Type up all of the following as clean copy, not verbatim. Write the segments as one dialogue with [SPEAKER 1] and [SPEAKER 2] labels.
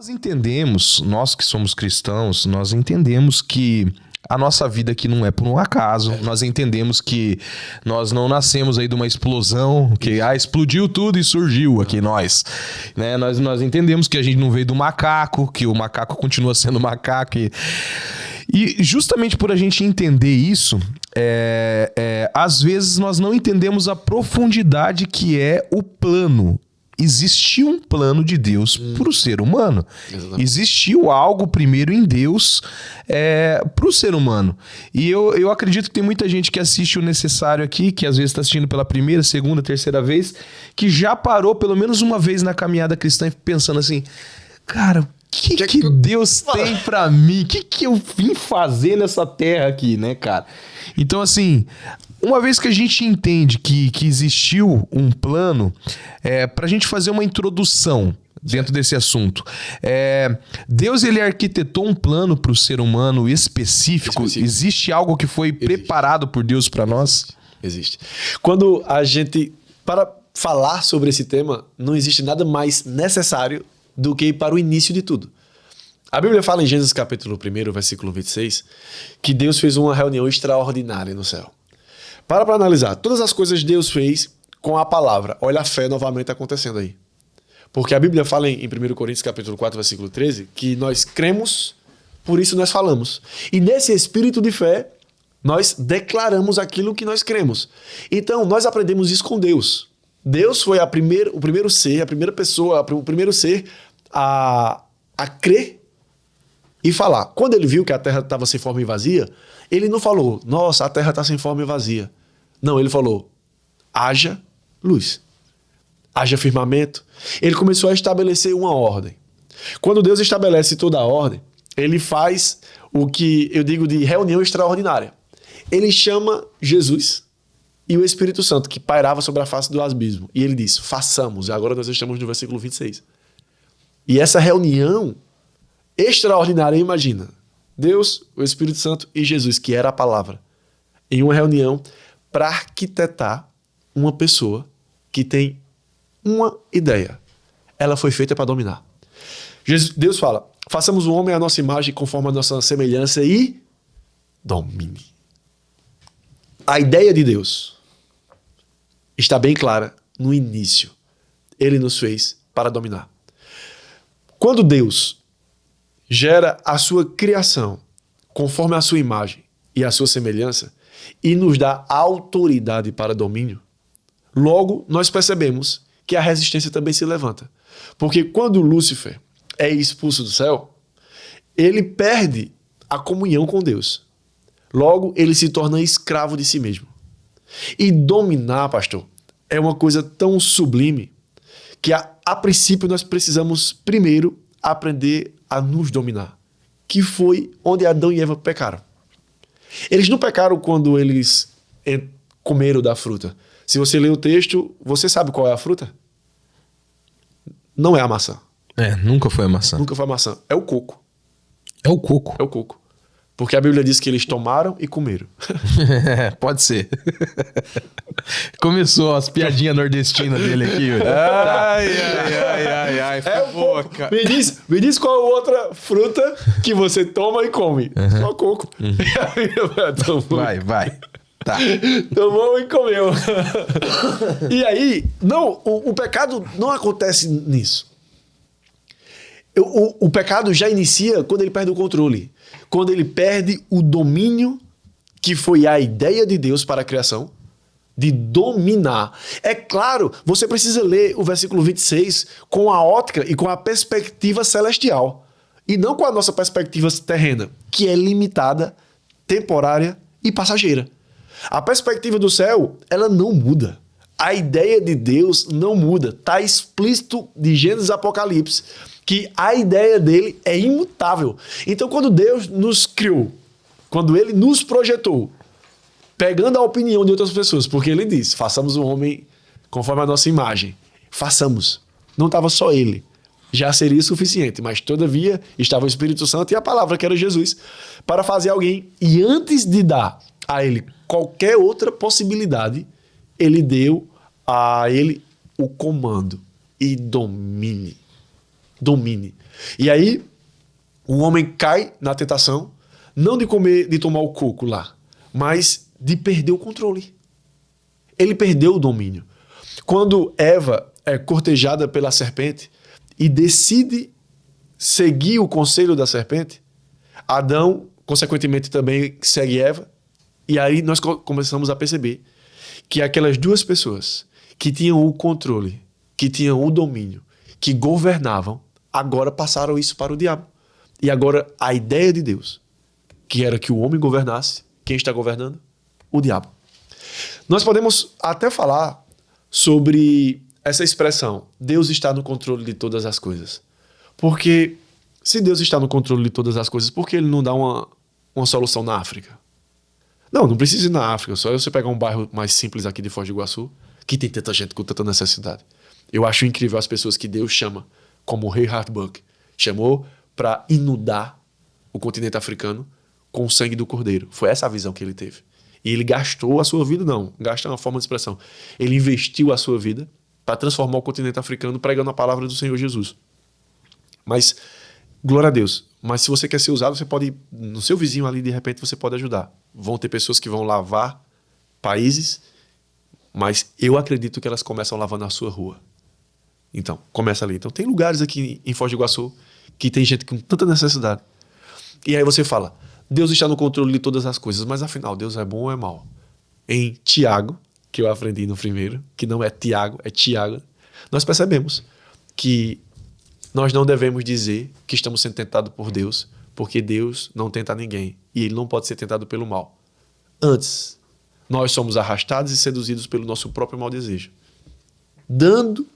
[SPEAKER 1] Nós entendemos, nós que somos cristãos, nós entendemos que a nossa vida aqui não é por um acaso. Nós entendemos que nós não nascemos aí de uma explosão, que explodiu tudo e surgiu aqui nós. Né? Nós entendemos que a gente não veio do macaco, que o macaco continua sendo macaco. E justamente por a gente entender isso, às vezes nós não entendemos a profundidade que é o plano. Existiu um plano de Deus para o ser humano.
[SPEAKER 2] Exatamente.
[SPEAKER 1] Existiu algo primeiro em Deus para o ser humano. E eu acredito que tem muita gente que assiste o Necessário aqui, que às vezes está assistindo pela primeira, segunda, terceira vez, que já parou pelo menos uma vez na caminhada cristã pensando assim, cara, o que Deus tem para mim? O que eu vim fazer nessa terra aqui, né, cara? Então, assim, uma vez que a gente entende que existiu um plano, pra gente fazer uma introdução dentro desse assunto. Deus, ele arquitetou um plano pro ser humano específico. Existe algo que foi preparado por Deus para nós?
[SPEAKER 2] Existe. Quando a gente... Para falar sobre esse tema, não existe nada mais necessário do que ir para o início de tudo. A Bíblia fala em Gênesis capítulo 1, versículo 26, que Deus fez uma reunião extraordinária no céu. Para analisar, todas as coisas Deus fez com a palavra. Olha a fé novamente acontecendo aí. Porque a Bíblia fala em 1 Coríntios capítulo 4, versículo 13, que nós cremos, por isso nós falamos. E nesse espírito de fé, nós declaramos aquilo que nós cremos. Então, nós aprendemos isso com Deus. Deus foi o primeiro ser, a primeira pessoa, o primeiro ser a crer e falar. Quando ele viu que a terra estava sem forma e vazia, ele não falou, nossa, a terra está sem forma e vazia. Não, ele falou, haja luz, haja firmamento. Ele começou a estabelecer uma ordem. Quando Deus estabelece toda a ordem, ele faz o que eu digo de reunião extraordinária. Ele chama Jesus e o Espírito Santo, que pairava sobre a face do abismo. E ele diz, façamos. E agora nós estamos no versículo 26. E essa reunião extraordinária, imagina, Deus, o Espírito Santo e Jesus, que era a palavra, em uma reunião para arquitetar uma pessoa que tem uma ideia. Ela foi feita para dominar. Deus fala, façamos o homem à nossa imagem, conforme a nossa semelhança e domine. A ideia de Deus está bem clara no início. Ele nos fez para dominar. Quando Deus gera a sua criação conforme a sua imagem e a sua semelhança e nos dá autoridade para domínio, logo nós percebemos que a resistência também se levanta. Porque quando Lúcifer é expulso do céu, ele perde a comunhão com Deus. Logo, ele se torna escravo de si mesmo. E dominar, pastor, é uma coisa tão sublime que a princípio nós precisamos primeiro aprender a nos dominar, que foi onde Adão e Eva pecaram. Eles não pecaram quando eles comeram da fruta. Se você ler o texto, você sabe qual é a fruta? Não é a maçã.
[SPEAKER 1] Nunca foi a maçã.
[SPEAKER 2] Nunca foi a maçã. É o coco.
[SPEAKER 1] É o coco.
[SPEAKER 2] É o coco. Porque a Bíblia diz que eles tomaram e comeram.
[SPEAKER 1] Pode ser. Começou as piadinhas nordestinas dele aqui. Ai.
[SPEAKER 2] É boa, cara. Me diz qual outra fruta que você toma e come. Só coco.
[SPEAKER 1] Vai. Tá.
[SPEAKER 2] Tomou e comeu. E aí, não, o pecado não acontece nisso. O pecado já inicia quando ele perde o controle. Quando ele perde o domínio, que foi a ideia de Deus para a criação, de dominar. É claro, você precisa ler o versículo 26 com a ótica e com a perspectiva celestial. E não com a nossa perspectiva terrena, que é limitada, temporária e passageira. A perspectiva do céu, ela não muda. A ideia de Deus não muda. Está explícito de Gênesis e Apocalipse que a ideia dele é imutável. Então, quando Deus nos criou, quando ele nos projetou, pegando a opinião de outras pessoas, porque ele disse, façamos o homem conforme a nossa imagem. Façamos. Não estava só ele. Já seria suficiente, mas todavia estava o Espírito Santo e a palavra que era Jesus para fazer alguém. E antes de dar a ele qualquer outra possibilidade, ele deu a ele o comando e domine. domine. E aí, o homem cai na tentação, não de comer, de tomar o coco lá, mas de perder o controle. Ele perdeu o domínio. Quando Eva é cortejada pela serpente e decide seguir o conselho da serpente, Adão, consequentemente, também segue Eva. E aí nós começamos a perceber que aquelas duas pessoas que tinham o controle, que tinham o domínio, que governavam, agora passaram isso para o diabo. E agora a ideia de Deus, que era que o homem governasse, quem está governando? O diabo. Nós podemos até falar sobre essa expressão, Deus está no controle de todas as coisas. Porque se Deus está no controle de todas as coisas, por que ele não dá uma solução na África? Não precisa ir na África, só você pegar um bairro mais simples aqui de Foz do Iguaçu, que tem tanta gente com tanta necessidade. Eu acho incrível as pessoas que Deus chama, como o rei Hardbuck, chamou para inundar o continente africano com o sangue do cordeiro. Foi essa a visão que ele teve. E ele gastou a sua vida, não, gasta é uma forma de expressão. Ele investiu a sua vida para transformar o continente africano pregando a palavra do Senhor Jesus. Mas, glória a Deus, mas se você quer ser usado, você pode, no seu vizinho ali, de repente, você pode ajudar. Vão ter pessoas que vão lavar países, mas eu acredito que elas começam lavando a sua rua. Então, começa ali. Então, tem lugares aqui em Foz do Iguaçu que tem gente com tanta necessidade. E aí você fala, Deus está no controle de todas as coisas, mas afinal, Deus é bom ou é mau? Em Tiago, que eu aprendi no primeiro, que não é Tiago, é Tiago, nós percebemos que nós não devemos dizer que estamos sendo tentados por Deus, porque Deus não tenta ninguém e ele não pode ser tentado pelo mal. Antes, nós somos arrastados e seduzidos pelo nosso próprio mau desejo. Dando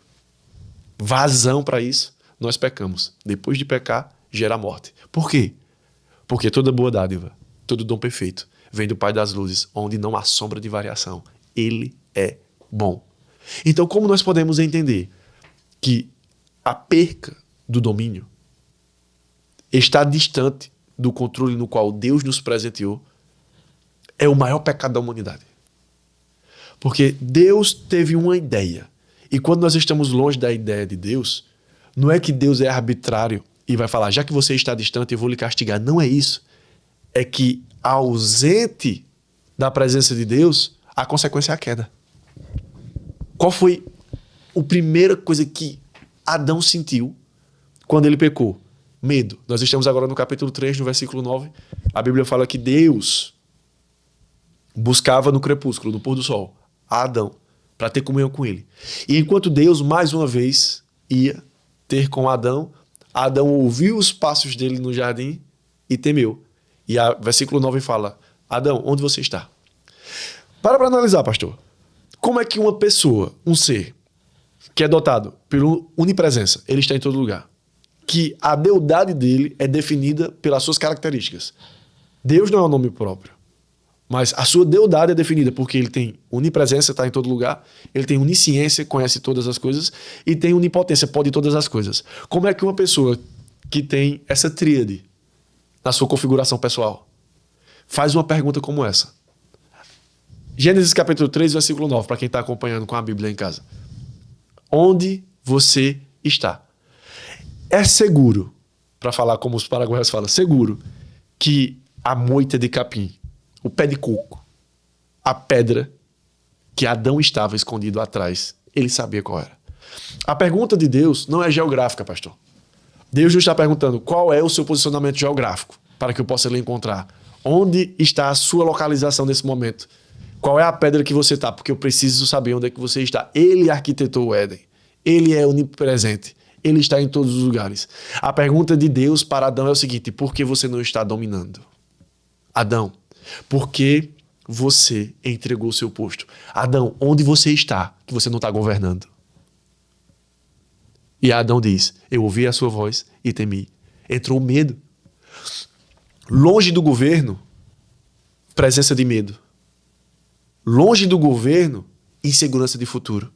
[SPEAKER 2] vazão para isso, nós pecamos. Depois de pecar, gera morte. Por quê? Porque toda boa dádiva, todo dom perfeito, vem do Pai das luzes, onde não há sombra de variação. Ele é bom. Então, como nós podemos entender que a perca do domínio está distante do controle no qual Deus nos presenteou, é o maior pecado da humanidade. Porque Deus teve uma ideia. E quando nós estamos longe da ideia de Deus, não é que Deus é arbitrário e vai falar, já que você está distante, eu vou lhe castigar. Não é isso. É que, ausente da presença de Deus, a consequência é a queda. Qual foi a primeira coisa que Adão sentiu quando ele pecou? Medo. Nós estamos agora no capítulo 3, no versículo 9. A Bíblia fala que Deus buscava no crepúsculo, no pôr do sol, a Adão, para ter comunhão com ele. E enquanto Deus, mais uma vez, ia ter com Adão, Adão ouviu os passos dele no jardim e temeu. E o versículo 9 fala, Adão, onde você está? Para analisar, pastor. Como é que uma pessoa, um ser, que é dotado pela onipresença, ele está em todo lugar, que a deidade dele é definida pelas suas características. Deus não é um nome próprio, mas a sua deidade é definida porque ele tem onipresença, está em todo lugar, ele tem onisciência, conhece todas as coisas, e tem onipotência, pode todas as coisas. Como é que uma pessoa que tem essa tríade na sua configuração pessoal faz uma pergunta como essa? Gênesis capítulo 3, versículo 9, para quem está acompanhando com a Bíblia em casa. Onde você está? É seguro, para falar como os paraguaios falam, seguro que a moita de capim, o pé de coco, a pedra que Adão estava escondido atrás, ele sabia qual era. A pergunta de Deus não é geográfica, pastor. Deus não está perguntando qual é o seu posicionamento geográfico, para que eu possa lhe encontrar. Onde está a sua localização nesse momento? Qual é a pedra que você está? Porque eu preciso saber onde é que você está. Ele arquitetou o Éden. Ele é onipresente. Ele está em todos os lugares. A pergunta de Deus para Adão é o seguinte: por que você não está dominando? Adão, por que você entregou o seu posto? Adão, onde você está que você não está governando? E Adão diz, eu ouvi a sua voz e temi. Entrou o medo. Longe do governo, presença de medo. Longe do governo, insegurança de futuro.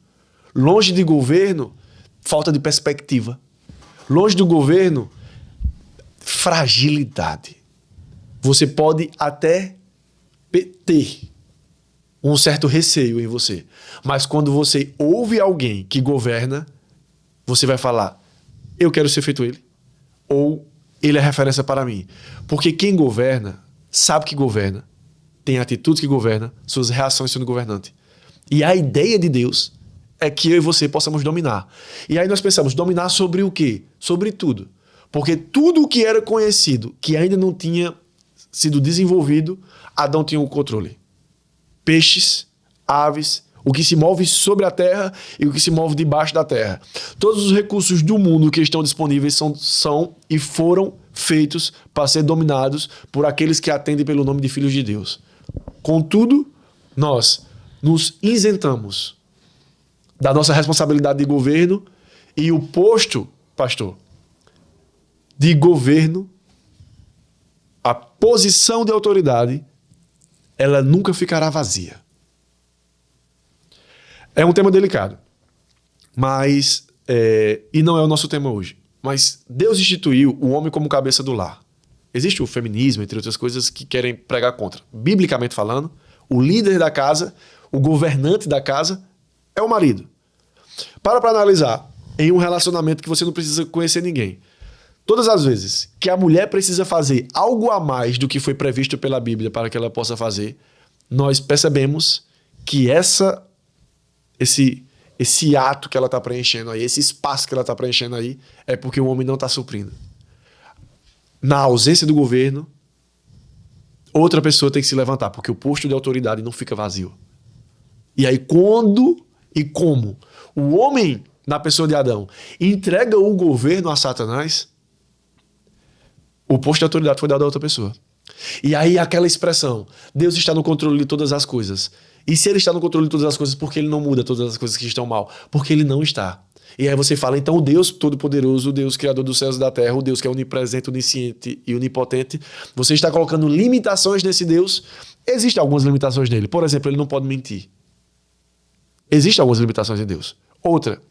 [SPEAKER 2] Longe de governo, falta de perspectiva. Longe do governo, fragilidade. Você pode até ter um certo receio em você, mas quando você ouve alguém que governa, você vai falar, eu quero ser feito ele, ou ele é referência para mim. Porque quem governa, sabe que governa, tem atitudes que governam, suas reações sendo governante. E a ideia de Deus é que eu e você possamos dominar. E aí nós pensamos, dominar sobre o quê? Sobre tudo. Porque tudo o que era conhecido, que ainda não tinha sido desenvolvido, Adão tinha o controle. Peixes, aves, o que se move sobre a terra e o que se move debaixo da terra. Todos os recursos do mundo que estão disponíveis são e foram feitos para ser dominados por aqueles que atendem pelo nome de filhos de Deus. Contudo, nós nos isentamos da nossa responsabilidade de governo e o posto, pastor, de governo, a posição de autoridade, ela nunca ficará vazia. É um tema delicado, mas e não é o nosso tema hoje. Mas Deus instituiu o homem como cabeça do lar. Existe o feminismo, entre outras coisas, que querem pregar contra. Biblicamente falando, o líder da casa, o governante da casa, é o marido. Para analisar, em um relacionamento que você não precisa conhecer ninguém, todas as vezes que a mulher precisa fazer algo a mais do que foi previsto pela Bíblia para que ela possa fazer, nós percebemos que esse ato que ela está preenchendo aí, esse espaço que ela está preenchendo aí, é porque o homem não está suprindo. Na ausência do governo, outra pessoa tem que se levantar, porque o posto de autoridade não fica vazio. E aí, quando e como o homem, na pessoa de Adão, entrega o governo a Satanás, o posto de autoridade foi dado a outra pessoa. E aí aquela expressão, Deus está no controle de todas as coisas. E se ele está no controle de todas as coisas, por que ele não muda todas as coisas que estão mal? Porque ele não está. E aí você fala, então o Deus Todo-Poderoso, o Deus Criador dos céus e da terra, o Deus que é onipresente, onisciente e onipotente, você está colocando limitações nesse Deus. Existem algumas limitações nele. Por exemplo, ele não pode mentir. Existem algumas limitações em Deus. Outra,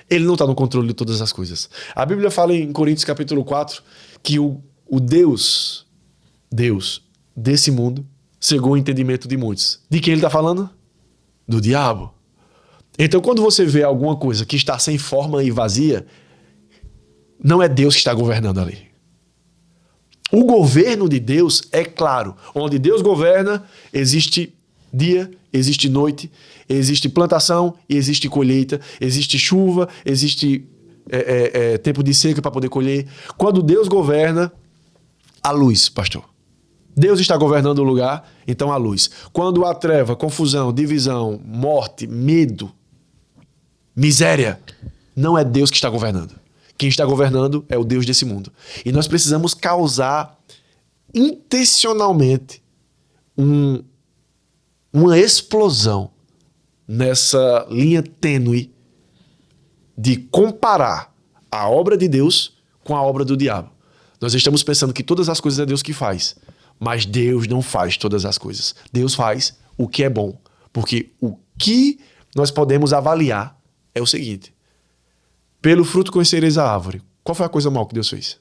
[SPEAKER 2] ele não está no controle de todas as coisas. A Bíblia fala em Coríntios capítulo 4 que o Deus desse mundo cegou o entendimento de muitos. De quem ele está falando? Do diabo. Então, quando você vê alguma coisa que está sem forma e vazia, não é Deus que está governando ali. O governo de Deus é claro. Onde Deus governa, existe dia, existe noite, existe plantação e existe colheita, existe chuva, existe tempo de seca para poder colher. Quando Deus governa, a luz, pastor. Deus está governando o lugar, então a luz. Quando há treva, confusão, divisão, morte, medo, miséria, não é Deus que está governando. Quem está governando é o Deus desse mundo. E nós precisamos causar intencionalmente uma explosão nessa linha tênue de comparar a obra de Deus com a obra do diabo. Nós estamos pensando que todas as coisas é Deus que faz, mas Deus não faz todas as coisas. Deus faz o que é bom, porque o que nós podemos avaliar é o seguinte: pelo fruto conhecereis a árvore. Qual foi a coisa mal que Deus fez?